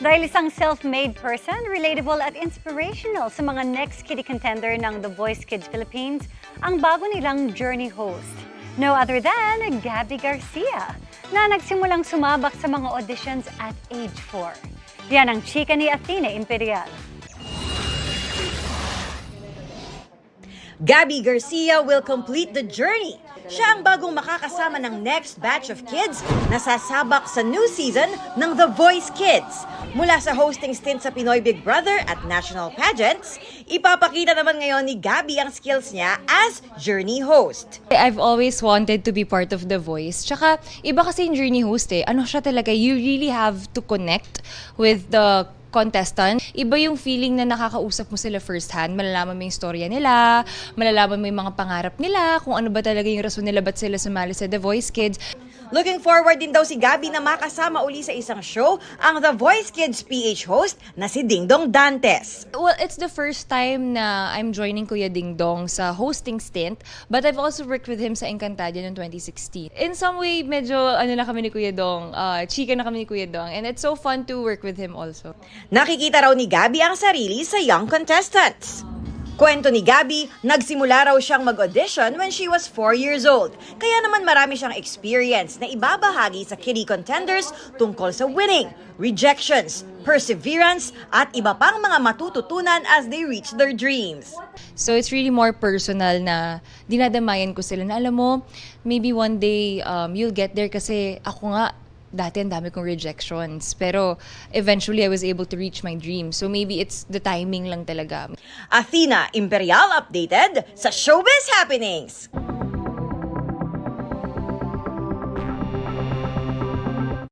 Dahil isang self-made person, relatable at inspirational sa mga next kitty contender ng The Voice Kids Philippines, ang bago nilang journey host. No other than Gabby Garcia, na nagsimulang sumabak sa mga auditions at age 4. Yan ang chika ni Athena Imperial. Gabby Garcia will complete the journey. Siya ang bagong makakasama ng next batch of kids na sasabak sa new season ng The Voice Kids. Mula sa hosting stint sa Pinoy Big Brother at national pageants, ipapakita naman ngayon ni Gabby ang skills niya as journey host. I've always wanted to be part of The Voice. Tsaka, iba kasi yung journey host Ano siya talaga, you really have to connect with the contestant. Iba yung feeling na nakakausap mo sila first hand, malalaman mo yung storya nila, malalaman mo yung mga pangarap nila, kung ano ba talaga yung rason nila ba't sila sumali sa The Voice Kids. Looking forward din daw si Gabby na makasama uli sa isang show ang The Voice Kids PH host na si Dingdong Dantes. Well, it's the first time na I'm joining Kuya Dingdong sa hosting stint, but I've also worked with him sa Encantadia noong 2016. In some way, medyo na kami ni Kuya Dong, chika na kami ni Kuya Dong, and it's so fun to work with him also. Nakikita raw ni Gabby ang sarili sa young contestants. Kwento ni Gabby, nagsimula raw siyang mag-audition when she was 4 years old. Kaya naman marami siyang experience na ibabahagi sa kiddie contenders tungkol sa winning, rejections, perseverance, at iba pang mga matututunan as they reach their dreams. So it's really more personal na dinadamayan ko sila na alam mo, maybe one day you'll get there kasi ako nga, dati ang dami kong rejections. Pero eventually, I was able to reach my dream. So maybe it's the timing lang talaga. Athena Imperial updated sa Showbiz Happenings!